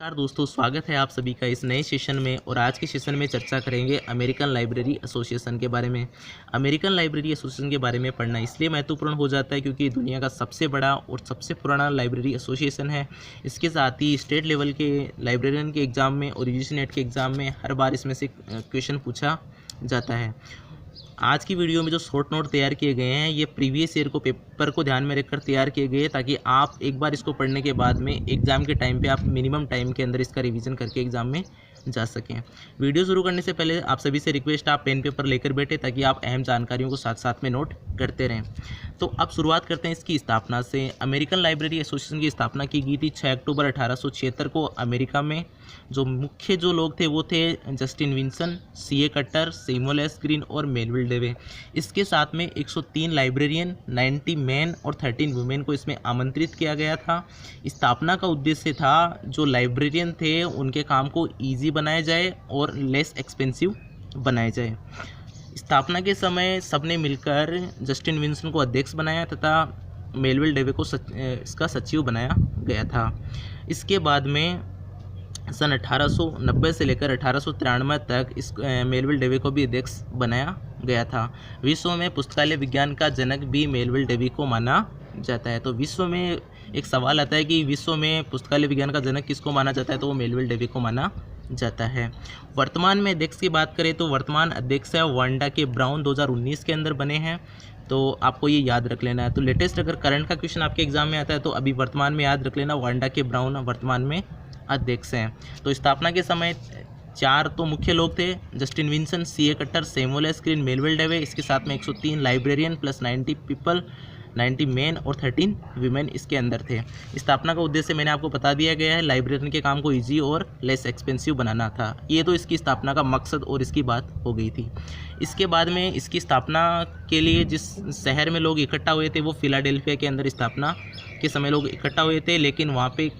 नमस्कार दोस्तों, स्वागत है आप सभी का इस नए सेशन में। और आज के सेशन में चर्चा करेंगे अमेरिकन लाइब्रेरी एसोसिएशन के बारे में। अमेरिकन लाइब्रेरी एसोसिएशन के बारे में पढ़ना इसलिए महत्वपूर्ण हो जाता है क्योंकि दुनिया का सबसे बड़ा और सबसे पुराना लाइब्रेरी एसोसिएशन है। इसके साथ ही स्टेट लेवल के लाइब्रेरियन के एग्ज़ाम में और यूजीसी नेट के एग्ज़ाम में हर बार इसमें से क्वेश्चन पूछा जाता है। आज की वीडियो में जो शॉर्ट नोट तैयार किए गए हैं ये प्रीवियस ईयर को पेपर को ध्यान में रखकर तैयार किए गए ताकि आप एक बार इसको पढ़ने के बाद में एग्ज़ाम के टाइम पे आप मिनिमम टाइम के अंदर इसका रिवीजन करके एग्ज़ाम में जा सकें। वीडियो शुरू करने से पहले आप सभी से रिक्वेस्ट आप पेन पेपर लेकर बैठे ताकि आप अहम जानकारियों को साथ साथ में नोट करते रहें। तो अब शुरुआत करते हैं इसकी स्थापना से। अमेरिकन लाइब्रेरी एसोसिएशन की स्थापना की गई थी 6 अक्टूबर 1876 को अमेरिका में। जो मुख्य जो लोग थे वो थे Justin Winsor, C A Cutter, Samuel S Green और मेलविल डेवे। इसके साथ में 103 लाइब्रेरियन, 90 मैन और 13 वुमेन को इसमें आमंत्रित किया गया था। स्थापना का उद्देश्य था जो लाइब्रेरियन थे उनके काम को ईजी बनाया जाए और लेस एक्सपेंसिव बनाया जाए। स्थापना के समय सबने मिलकर जस्टिन विंसन को अध्यक्ष बनाया तथा मेलविल डेवे को इसका सचिव बनाया गया था। इसके बाद में सन 1890 से लेकर 1893 तक इस मेलविल डेवे को भी अध्यक्ष बनाया गया था। विश्व में पुस्तकालय विज्ञान का जनक भी मेलविल डेवे को माना जाता है। तो विश्व में एक सवाल आता है कि विश्व में पुस्तकालय विज्ञान का जनक किसको माना जाता है, तो वो मेलविल डेवे को माना जाता है। वर्तमान में अध्यक्ष की बात करें तो वर्तमान अध्यक्ष है वांडा के ब्राउन, 2019 के अंदर बने हैं। तो आपको ये याद रख लेना है। तो लेटेस्ट अगर करंट का क्वेश्चन आपके एग्जाम में आता है तो अभी वर्तमान में याद रख लेना, वांडा के ब्राउन वर्तमान में अध्यक्ष हैं। तो स्थापना के समय 4 तो मुख्य लोग थे, Justin Winsor, C A Cutter, Samuel S Green, Melvil Dewey. इसके साथ में 103 लाइब्रेरियन प्लस 90 पीपल, 90 मैन और 13 वीमेन इसके अंदर थे। स्थापना का उद्देश्य मैंने आपको बता दिया गया है, लाइब्रेरियन के काम को इजी और लेस एक्सपेंसिव बनाना था। ये तो इसकी स्थापना का मकसद और इसकी बात हो गई थी। इसके बाद में इसकी स्थापना के लिए जिस शहर में लोग इकट्ठा हुए थे वो फिलाडेल्फिया के अंदर स्थापना के समय लोग इकट्ठा हुए थे, लेकिन वहाँ पे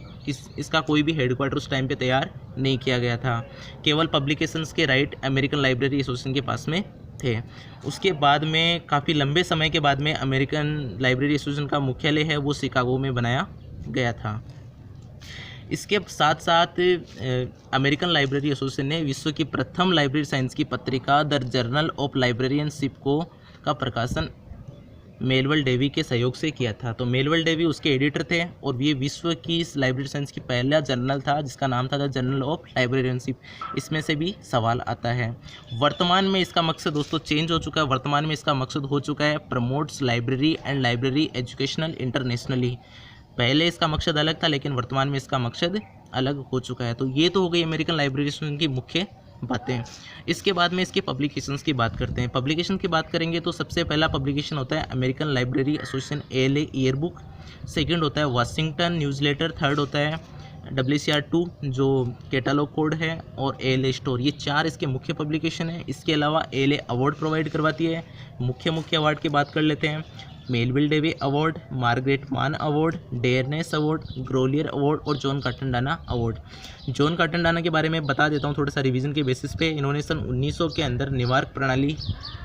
इसका कोई भी हेडक्वार्टर उस टाइम पे तैयार नहीं किया गया था। केवल पब्लिकेशंस के राइट अमेरिकन लाइब्रेरी एसोसिएशन के पास में थे। उसके बाद में काफ़ी लंबे समय के बाद में अमेरिकन लाइब्रेरी एसोसिएशन का मुख्यालय है वो शिकागो में बनाया गया था। इसके साथ साथ अमेरिकन लाइब्रेरी एसोसिएशन ने विश्व की प्रथम लाइब्रेरी साइंस की पत्रिका द जर्नल ऑफ लाइब्रेरियनशिप का प्रकाशन मेलविल डेवे के सहयोग से किया था। तो मेलविल डेवे उसके एडिटर थे और ये विश्व की इस लाइब्रेरी साइंस की पहला जर्नल था जिसका नाम था द जर्नल ऑफ लाइब्रेरियनशिप। इसमें से भी सवाल आता है। वर्तमान में इसका मकसद दोस्तों चेंज हो चुका है। वर्तमान में इसका मकसद हो चुका है promotes library and library educational internationally. पहले इसका मकसद अलग था लेकिन वर्तमान में इसका मकसद अलग हो चुका है। तो ये तो हो गई अमेरिकन लाइब्रेरी एसोसिएशन की मुख्य बातें। इसके बाद में इसके पब्लिकेशंस की बात करते हैं। पब्लिकेशन की बात करेंगे तो सबसे पहला पब्लिकेशन होता है American library association ALA year book. Second होता है वाशिंगटन न्यूज़लेटर। थर्ड होता है WCR2 जो कैटालॉग कोड है और ALA स्टोर। ये 4 इसके मुख्य पब्लिकेशन है। इसके अलावा ALA अवार्ड प्रोवाइड करवाती है। मुख्य अवार्ड की बात कर लेते हैं। मेलविल डेवे अवार्ड, मार्गरेट मान अवार्ड, डेयरनेस अवार्ड, ग्रोलियर अवार्ड और John cotton Dana award. John cotton Dana के बारे में बता देता हूँ थोड़ा सा रिवीजन के बेसिस पे। इन्होंने सन 1900 के अंदर निवारक प्रणाली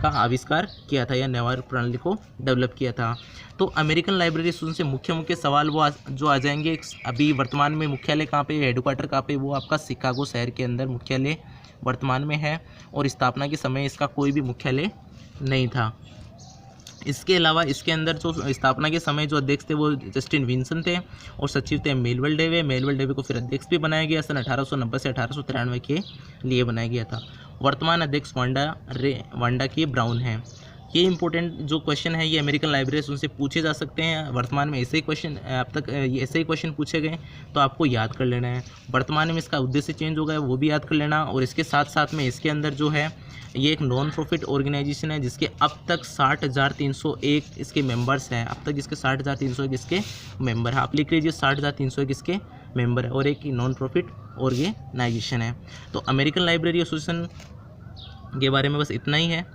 का आविष्कार किया था या निवारक प्रणाली को डेवलप किया था। तो अमेरिकन लाइब्रेरी एसोसिएशन से मुख्य सवाल वो जो आ जाएंगे। अभी वर्तमान में मुख्यालय कहाँ पे, हेडक्वार्टर कहाँ पे, वो आपका शिकागो शहर के अंदर मुख्यालय वर्तमान में है और स्थापना के समय इसका कोई भी मुख्यालय नहीं था। इसके अलावा इसके अंदर जो स्थापना के समय जो अध्यक्ष थे वो जस्टिन विंसन थे और सचिव थे मेलविल डेवे। मेलविल डेवे को फिर अध्यक्ष भी बनाया गया सन 1890 से 1893 के लिए बनाया गया था। वर्तमान अध्यक्ष वांडा के ब्राउन हैं। ये इंपॉर्टेंट जो क्वेश्चन है ये अमेरिकन लाइब्रेरी उनसे पूछे जा सकते हैं। वर्तमान में ऐसे ही क्वेश्चन अब तक ऐसे ही क्वेश्चन पूछे गए तो आपको याद कर लेना है। वर्तमान में इसका उद्देश्य चेंज हो गया वो भी याद कर लेना। और इसके साथ साथ में इसके अंदर जो है ये एक नॉन प्रॉफिट ऑर्गेनाइजेशन है जिसके अब तक 60,301 इसके मेंबर्स हैं। अब तक इसके 60,301 इसके मेंबर हैं। आप लिख लीजिए 60,301 इसके मेंबर है और एक नॉन प्रॉफिट ऑर्गेनाइजेशन है। तो अमेरिकन लाइब्रेरी एसोसिएशन के बारे में बस इतना ही है।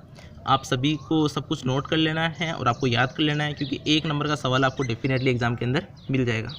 आप सभी को सब कुछ नोट कर लेना है और आपको याद कर लेना है क्योंकि 1 नंबर का सवाल आपको डेफिनेटली एग्जाम के अंदर मिल जाएगा।